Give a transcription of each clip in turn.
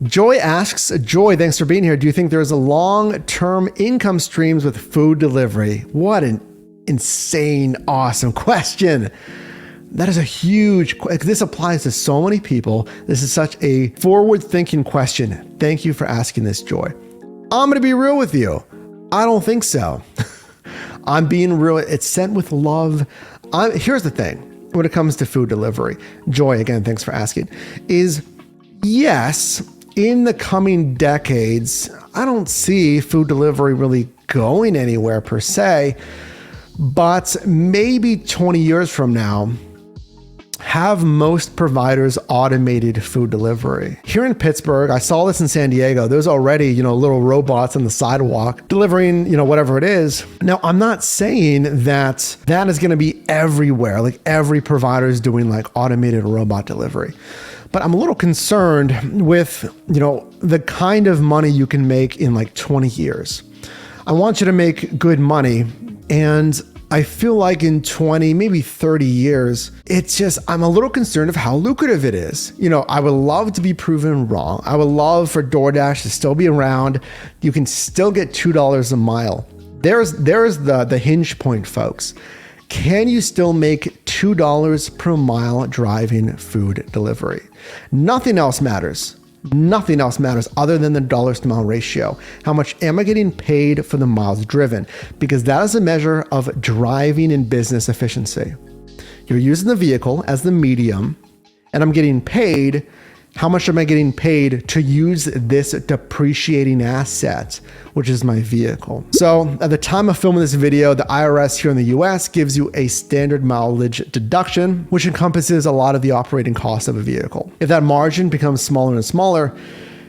Joy asks, Joy, thanks for being here. Do you think there's a long-term income streams with food delivery? What an insane, awesome question. That is a huge, this applies to so many people. This is such a forward-thinking question. Thank you for asking this, Joy. I'm going to be real with you. I don't think so. I'm being real. It's sent with love. Here's the thing when it comes to food delivery. Joy, again, thanks for asking, is yes, in the coming decades, I don't see food delivery really going anywhere per se, but maybe 20 years from now, have most providers automated food delivery. Here in Pittsburgh, I saw this in San Diego. There's already, little robots on the sidewalk delivering, whatever it is. Now, I'm not saying that that is going to be everywhere. Like every provider is doing like automated robot delivery. But I'm a little concerned with, the kind of money you can make in like 20 years. I want you to make good money. And I feel like in 20, maybe 30 years, I'm a little concerned of how lucrative it is. I would love to be proven wrong. I would love for DoorDash to still be around. You can still get $2 a mile. There's the hinge point, folks. Can you still make $2 per mile driving food delivery? Nothing else matters. Nothing else matters other than the dollars to mile ratio. How much am I getting paid for the miles driven? Because that is a measure of driving and business efficiency. You're using the vehicle as the medium, and I'm getting paid. How much am I getting paid to use this depreciating asset, which is my vehicle? So at the time of filming this video, the IRS here in the US gives you a standard mileage deduction, which encompasses a lot of the operating costs of a vehicle. If that margin becomes smaller and smaller,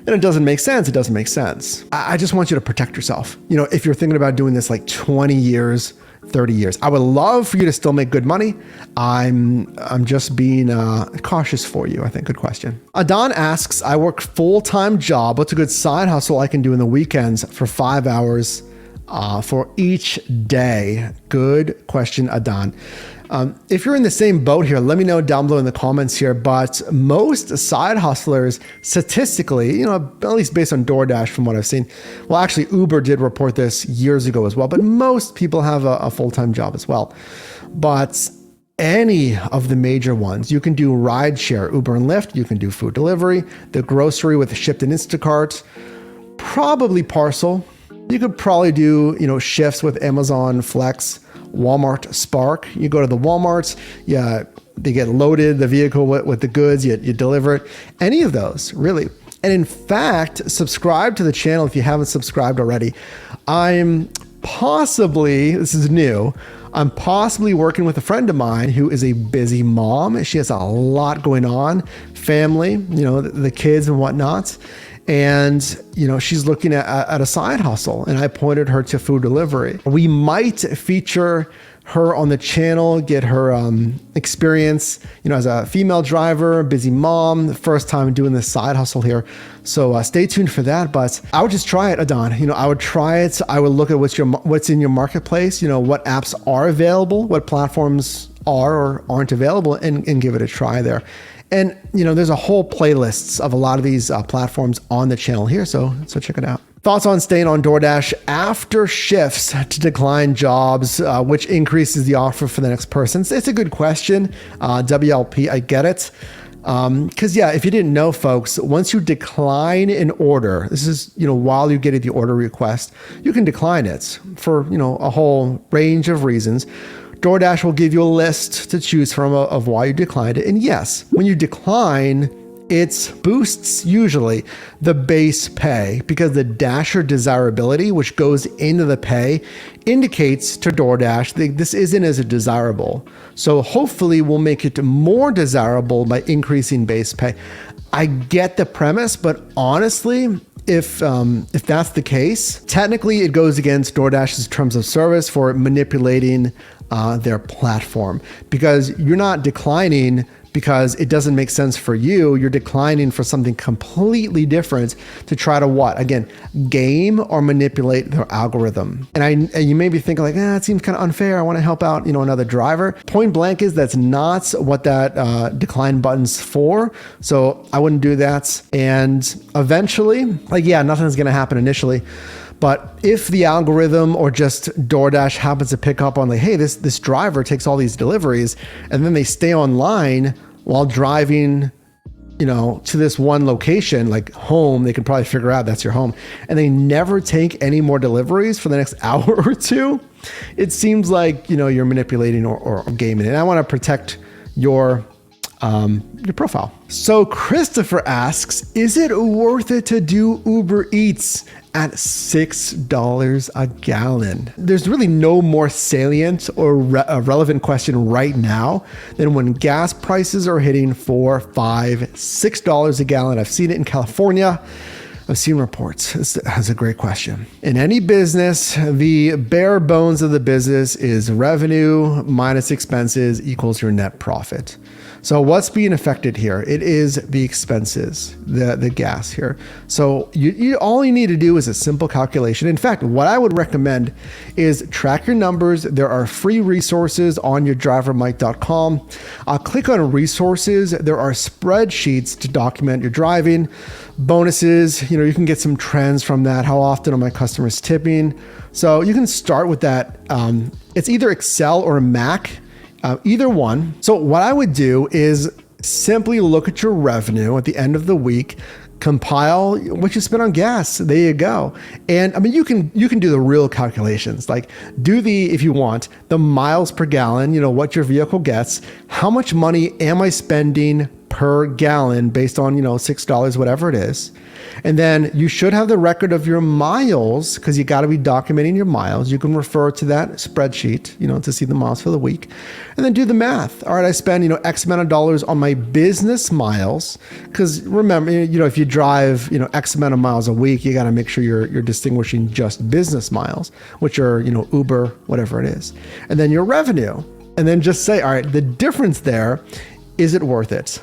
and it doesn't make sense, it doesn't make sense. I just want you to protect yourself. If you're thinking about doing this like 20 years, 30 years. I would love for you to still make good money. I'm just being cautious for you, I think. Good question. Adon asks, I work full-time job. What's a good side hustle I can do in the weekends for 5 hours for each day? Good question, Adon. If you're in the same boat here, let me know down below in the comments here. But most side hustlers, statistically, at least based on DoorDash from what I've seen, well, actually Uber did report this years ago as well, but most people have a full-time job as well. But any of the major ones, you can do rideshare, Uber and Lyft, you can do food delivery, the grocery with Shipt and Instacart, probably parcel. You could probably do, shifts with Amazon Flex, Walmart Spark. You go to the Walmarts, they get loaded, the vehicle with the goods, you deliver it. Any of those, really. And in fact, subscribe to the channel if you haven't subscribed already. This is new, I'm possibly working with a friend of mine who is a busy mom. She has a lot going on, family, the kids and whatnot. And, she's looking at a side hustle, and I pointed her to food delivery. We might feature her on the channel, get her experience, as a female driver, busy mom, the first time doing this side hustle here. So stay tuned for that. But I would just try it, Adon. I would try it. I would look at what's in your marketplace, what apps are available, what platforms are or aren't available, and give it a try there. And, there's a whole playlists of a lot of these platforms on the channel here. So check it out. Thoughts on staying on DoorDash after shifts to decline jobs, which increases the offer for the next person? It's a good question. WLP, I get it. Because if you didn't know, folks, once you decline an order, this is, while you're getting the order request, you can decline it for, a whole range of reasons. DoorDash will give you a list to choose from of why you declined it. And yes, when you decline, it boosts usually the base pay because the Dasher desirability, which goes into the pay, indicates to DoorDash that this isn't as desirable. So hopefully we'll make it more desirable by increasing base pay. I get the premise, but honestly, if that's the case, technically it goes against DoorDash's terms of service for manipulating their platform, because you're not declining because it doesn't make sense for you. You're declining for something completely different to try to what? Again, game or manipulate their algorithm. And you may be thinking like, it seems kind of unfair. I want to help out, another driver. Point blank is that's not what that decline button's for. So I wouldn't do that. And eventually, nothing's going to happen initially. But if the algorithm or just DoorDash happens to pick up on hey, this driver takes all these deliveries, and then they stay online while driving, to this one location, like home, they can probably figure out that's your home, and they never take any more deliveries for the next hour or two, it seems like, you're manipulating or gaming. And I want to protect your profile. So Christopher asks, is it worth it to do Uber Eats at $6 a gallon? There's really no more salient or relevant question right now than when gas prices are hitting $4, $5, $6 a gallon. I've seen it in California. I've seen reports. That's a great question. In any business, the bare bones of the business is revenue minus expenses equals your net profit. So what's being affected here? It is the expenses, the gas here. So all you need to do is a simple calculation. In fact, what I would recommend is track your numbers. There are free resources on your drivermike.com. Click on resources. There are spreadsheets to document your driving. Bonuses, you can get some trends from that. How often are my customers tipping? So you can start with that. It's either Excel or Mac. Either one. So what I would do is simply look at your revenue at the end of the week, compile what you spent on gas. There you go. And you can do the real calculations, like if you want, the miles per gallon, what your vehicle gets, how much money am I spending per gallon based on, $6, whatever it is. And then you should have the record of your miles, because you got to be documenting your miles. You can refer to that spreadsheet, to see the miles for the week, and then do the math. All right, I spend, X amount of dollars on my business miles. Because remember, if you drive, X amount of miles a week, you got to make sure you're distinguishing just business miles, which are, Uber, whatever it is. And then your revenue. And then just say, all right, the difference there, is it worth it?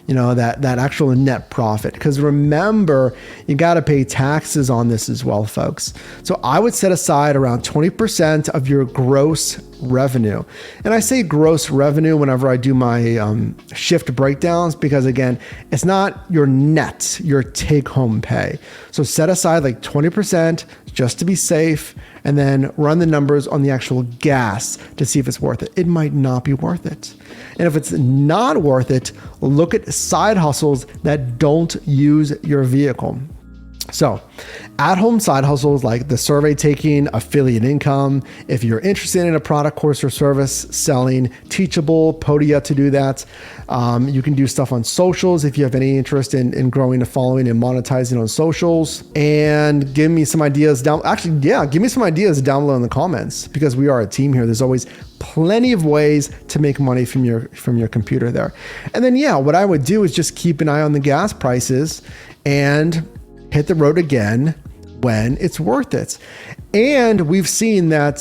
That actual net profit. Because remember, you got to pay taxes on this as well, folks. So I would set aside around 20% of your gross revenue. And I say gross revenue whenever I do my shift breakdowns, because again, it's not your net, your take home pay. So set aside like 20% just to be safe, and then run the numbers on the actual gas to see if it's worth it. It might not be worth it. And if it's not worth it, look at side hustles that don't use your vehicle. So at-home side hustles like the survey taking, affiliate income. If you're interested in a product, course, or service selling, Teachable, Podia to do that. You can do stuff on socials if you have any interest in growing a following and monetizing on socials. And give me some ideas give me some ideas down below in the comments, because we are a team here. There's always plenty of ways to make money from your computer there. And then, what I would do is just keep an eye on the gas prices and hit the road again when it's worth it. And we've seen that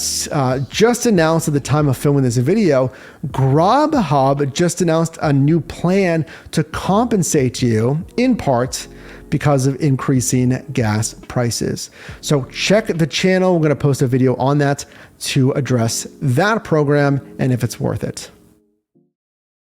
just announced at the time of filming this video, Grubhub just announced a new plan to compensate you in part because of increasing gas prices. So check the channel. We're going to post a video on that to address that program and if it's worth it.